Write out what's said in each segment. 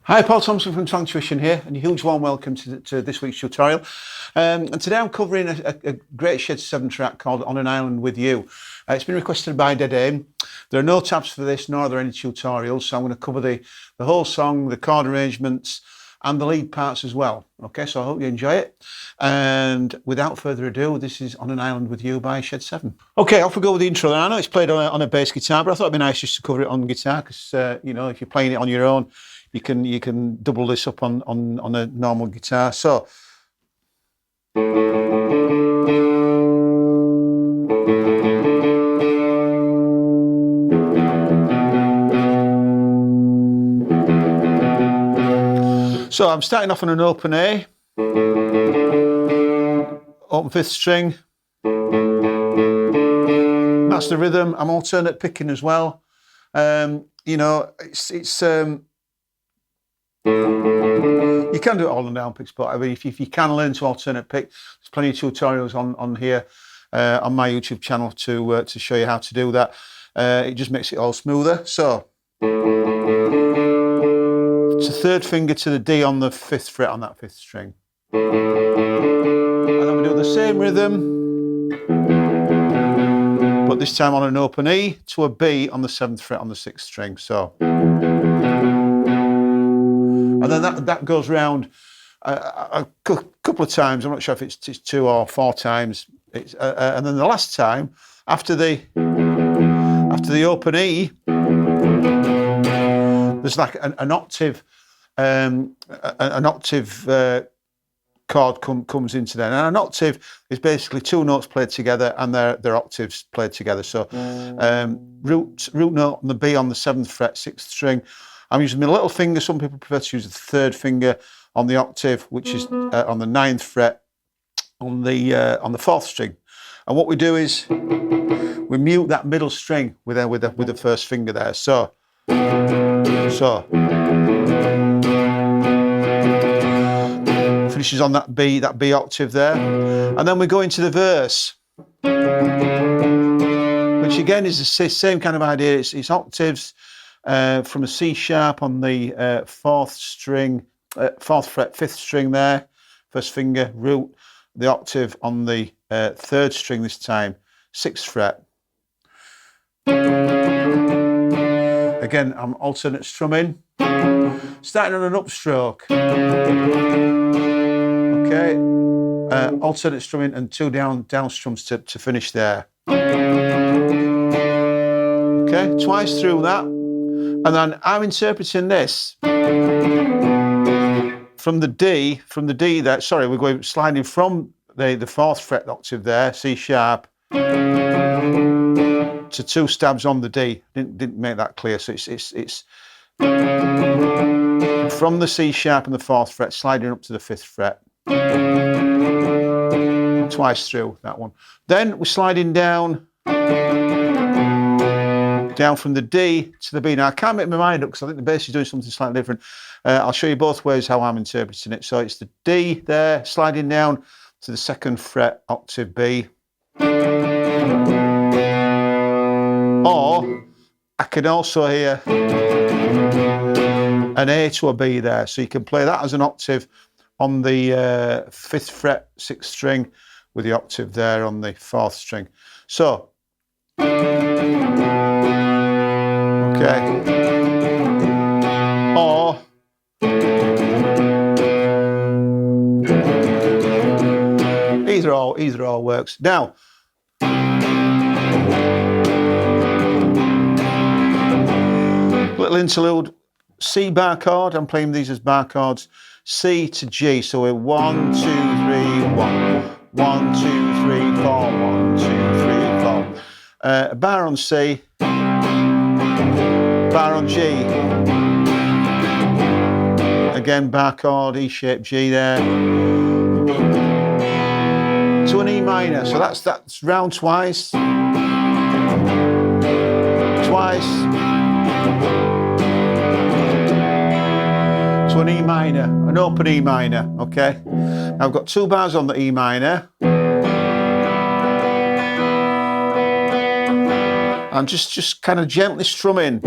Hi, Paul Thompson from Tonguetuition here, and a huge warm welcome to this week's tutorial. And today I'm covering a great Shed 7 track called On an Island With You. It's been requested by Dead Aim. There are no tabs for this, nor are there any tutorials, so I'm going to cover the whole song, the chord arrangements, and the lead parts as well. Okay, so I hope you enjoy it. And without further ado, this is On an Island With You by Shed 7. Okay, off we go with the intro. I know it's played on a bass guitar, but I thought it'd be nice just to cover it on guitar, because, you know, if you're playing it on your own, you can double this up on a normal guitar. So I'm starting off on an open A, open 5th string. That's the rhythm. I'm alternate picking as well. You know, you can do it all on down picks, but I mean, if you can learn to alternate pick, there's plenty of tutorials on here on my YouTube channel to show you how to do that. It just makes it all smoother. So it's a 3rd finger to the D on the 5th fret on that 5th string, and then we do the same rhythm, but this time on an open E to a B on the 7th fret on the 6th string. So. And then that goes round a couple of times. I'm not sure if it's 2 or 4 times. And then the last time, after the open E, there's like an octave chord comes into there. And an octave is basically 2 notes played together and their octaves played together. So root note on the B on the 7th fret, 6th string. I'm using my little finger. Some people prefer to use the 3rd finger on the octave, which is on the 9th fret on the 4th string. And what we do is we mute that middle string with the 1st finger there. So finishes on that B octave there, and then we go into the verse, which again is the same kind of idea. It's octaves. From a C sharp on the 4th string, 4th fret, 5th string there, 1st finger, root, the octave on the 3rd string this time, 6th fret. Again, I'm alternate strumming, starting on an upstroke. Okay, alternate strumming and 2 down strums to finish there. Okay, twice through that. And then I'm interpreting this from the D there. Sorry, we're going sliding from the 4th fret octave there, C sharp, to 2 stabs on the D. Didn't make that clear. So it's from the C sharp and the 4th fret, sliding up to the 5th fret. Twice through that one. Then we're sliding down from the D to the B. Now I can't make my mind up because I think the bass is doing something slightly different. I'll show you both ways how I'm interpreting it. So it's the D there, sliding down to the 2nd fret octave B. Or I can also hear an A to a B there. So you can play that as an octave on the 5th fret, 6th string, with the octave there on the 4th string. So okay. Or either or works. Now little interlude, C bar chord. I'm playing these as bar chords. C to G. So we're 1, 2, 3, 1. 1, 2, 3, 4. 1, 2, 3, 4. A bar on C. Bar on G, again bar chord, E shape G there, to an E minor. So that's round twice, to an E minor, an open E minor. Okay, now I've got 2 bars on the E minor. I'm just kind of gently strumming.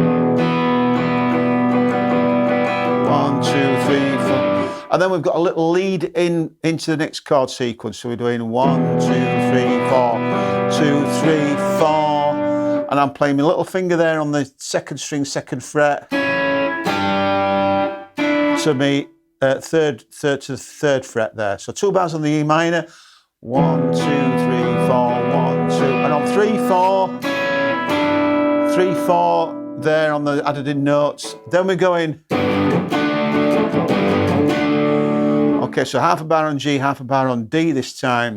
1, 2, And then we've got a little lead into the next chord sequence. So we're doing 1, 2, 3, 4, 2, 3, 4. And I'm playing my little finger there on the second string, second fret. To me, third to the third fret there. So 2 bars on the E minor. 1, 2, 3, 4, 1, 2. And on 3, 4. 3, 4 there on the added in notes. Then we're going. Okay, so half a bar on G, half a bar on D this time.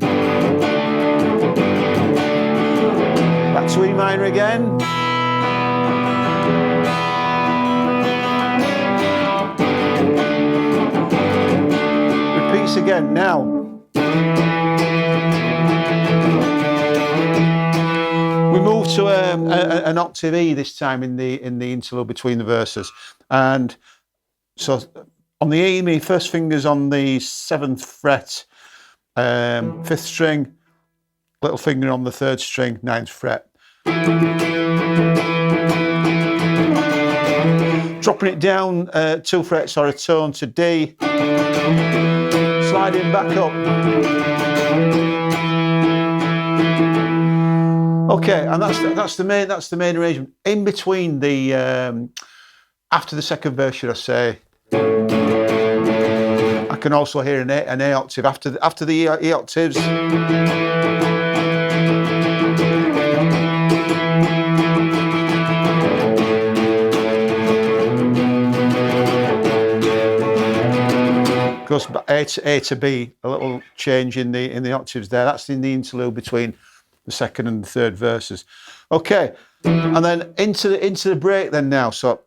Back to E minor again. Repeats again now. We move to an octave E this time in the interlude between the verses, and so on the E, my first finger's on the 7th fret, 5th string, little finger on the 3rd string, 9th fret. Dropping it down 2 frets or a tone to D, sliding back up. Okay, and that's the main arrangement. In between the after the second verse, should I say? I can also hear an A octave after the E octaves. Goes A to B, a little change in the octaves there. That's in the interlude between the second and the third verses. Okay, and then into the break then now. So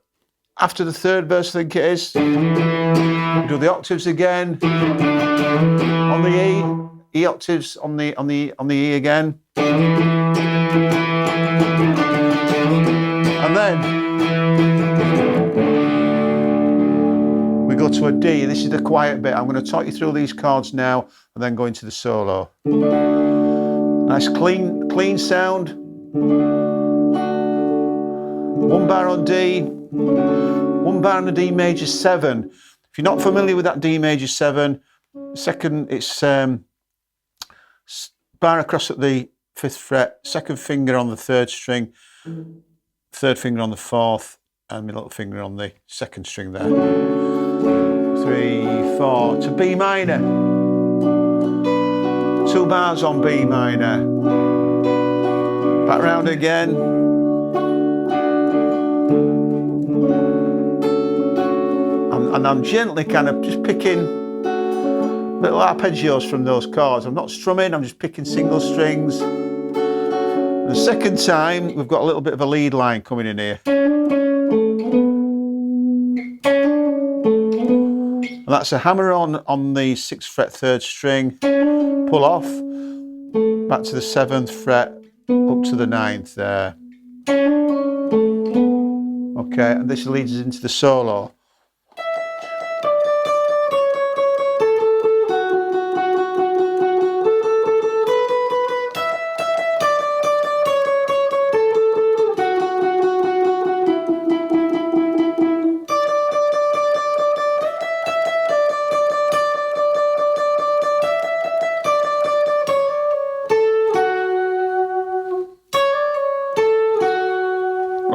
after the third verse, I think it is, do the octaves again on the E, E octaves on the E again, and then we go to a D. This is the quiet bit. I'm going to talk you through these chords now and then go into the solo. Nice clean sound. 1 bar on D, 1 bar on the D major 7. If you're not familiar with that D major 7, second, it's bar across at the 5th fret, second finger on the 3rd string, 3rd finger on the 4th, and my little finger on the 2nd string there. 3, 4 to B minor. 2 bars on B minor. Back round again. And I'm gently kind of just picking little arpeggios from those chords. I'm not strumming, I'm just picking single strings. The second time, we've got a little bit of a lead line coming in here. And that's a hammer on the 6th fret 3rd string, pull off, back to the 7th fret, up to the 9th there. Okay, and this leads us into the solo.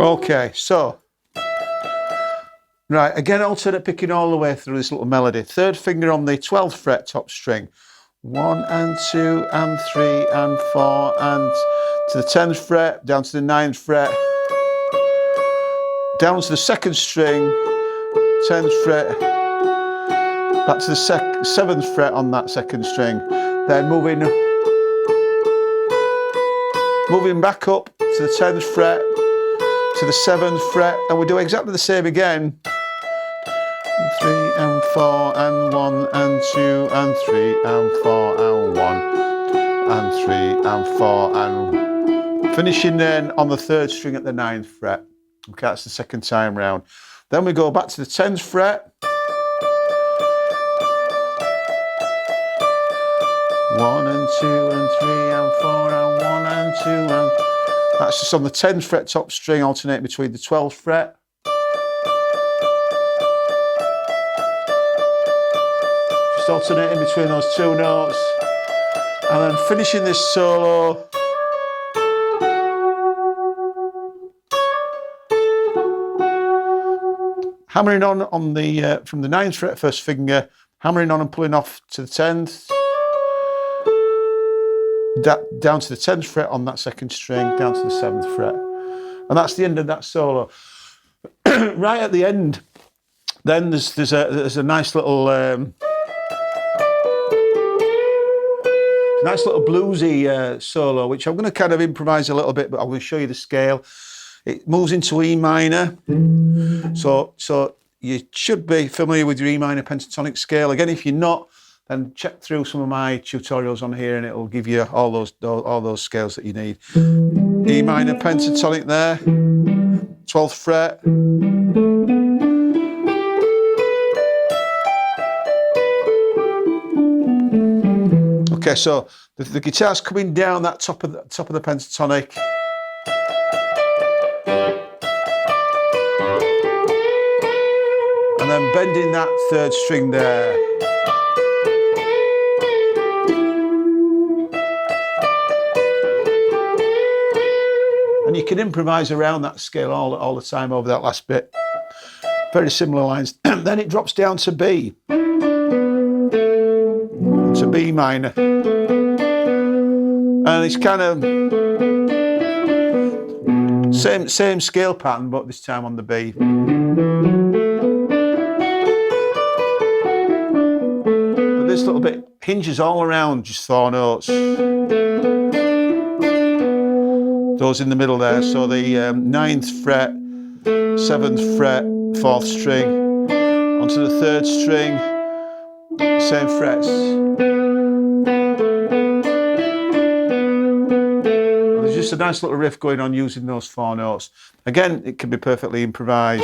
Okay, so, right, again alternate picking all the way through this little melody. 3rd finger on the 12th fret top string. 1 and 2 and 3 and 4 and to the 10th fret, down to the 9th fret, down to the 2nd string, 10th fret, back to the 7th fret on that 2nd string, then moving back up to the 10th fret, to the 7th fret, and we do exactly the same again. 3 and 4 and 1 and 2 and 3 and 4 and 1 and 3 and 4 and finishing then on the 3rd string at the 9th fret. Okay, that's the second time round. Then we go back to the 10th fret. 1 and 2 and 3 and 4 and 1 and 2 and that's just on the 10th fret top string, alternating between the 12th fret alternating between those two notes, and then finishing this solo. Hammering on the from the 9th fret first finger, hammering on and pulling off to the 10th, down to the 10th fret on that 2nd string, down to the 7th fret, and that's the end of that solo. Right at the end, then there's a nice little bluesy solo, which I'm going to kind of improvise a little bit, but I'm going to show you the scale. It moves into E minor, so you should be familiar with your E minor pentatonic scale. Again, if you're not, then check through some of my tutorials on here, and it will give you all those scales that you need. E minor pentatonic there, 12th fret. Okay, so the guitar's coming down that top of the pentatonic. And then bending that 3rd string there. And you can improvise around that scale all the time over that last bit. Very similar lines. Then it drops down to B. To B minor. And it's kind of same scale pattern, but this time on the B. But this little bit hinges all around just 4 notes. Those in the middle there. So the 9th fret, 7th fret, 4th string, onto the 3rd string, same frets. There's just a nice little riff going on using those 4 notes. Again, it can be perfectly improvised.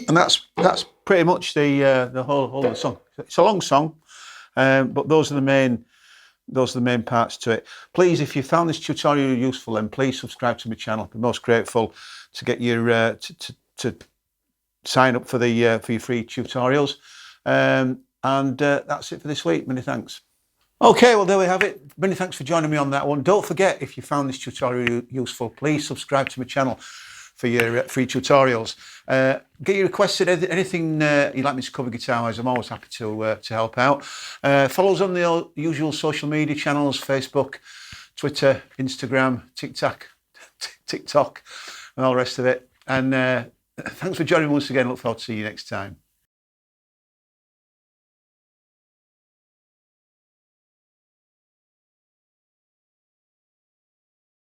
And that's pretty much the whole of the song. It's a long song, but those are the main parts to it. Please, if you found this tutorial useful, then please subscribe to my channel. I'd be most grateful to get your to sign up for your free tutorials. And that's it for this week. Many thanks. Okay, well, there we have it. Many thanks for joining me on that one. Don't forget, if you found this tutorial useful, please subscribe to my channel for your free tutorials. Get your requested anything you'd like me to cover guitar-wise. I'm always happy to help out. Follow us on the usual social media channels: Facebook, Twitter, Instagram, TikTok, and all the rest of it. And thanks for joining me once again. Look forward to see you next time.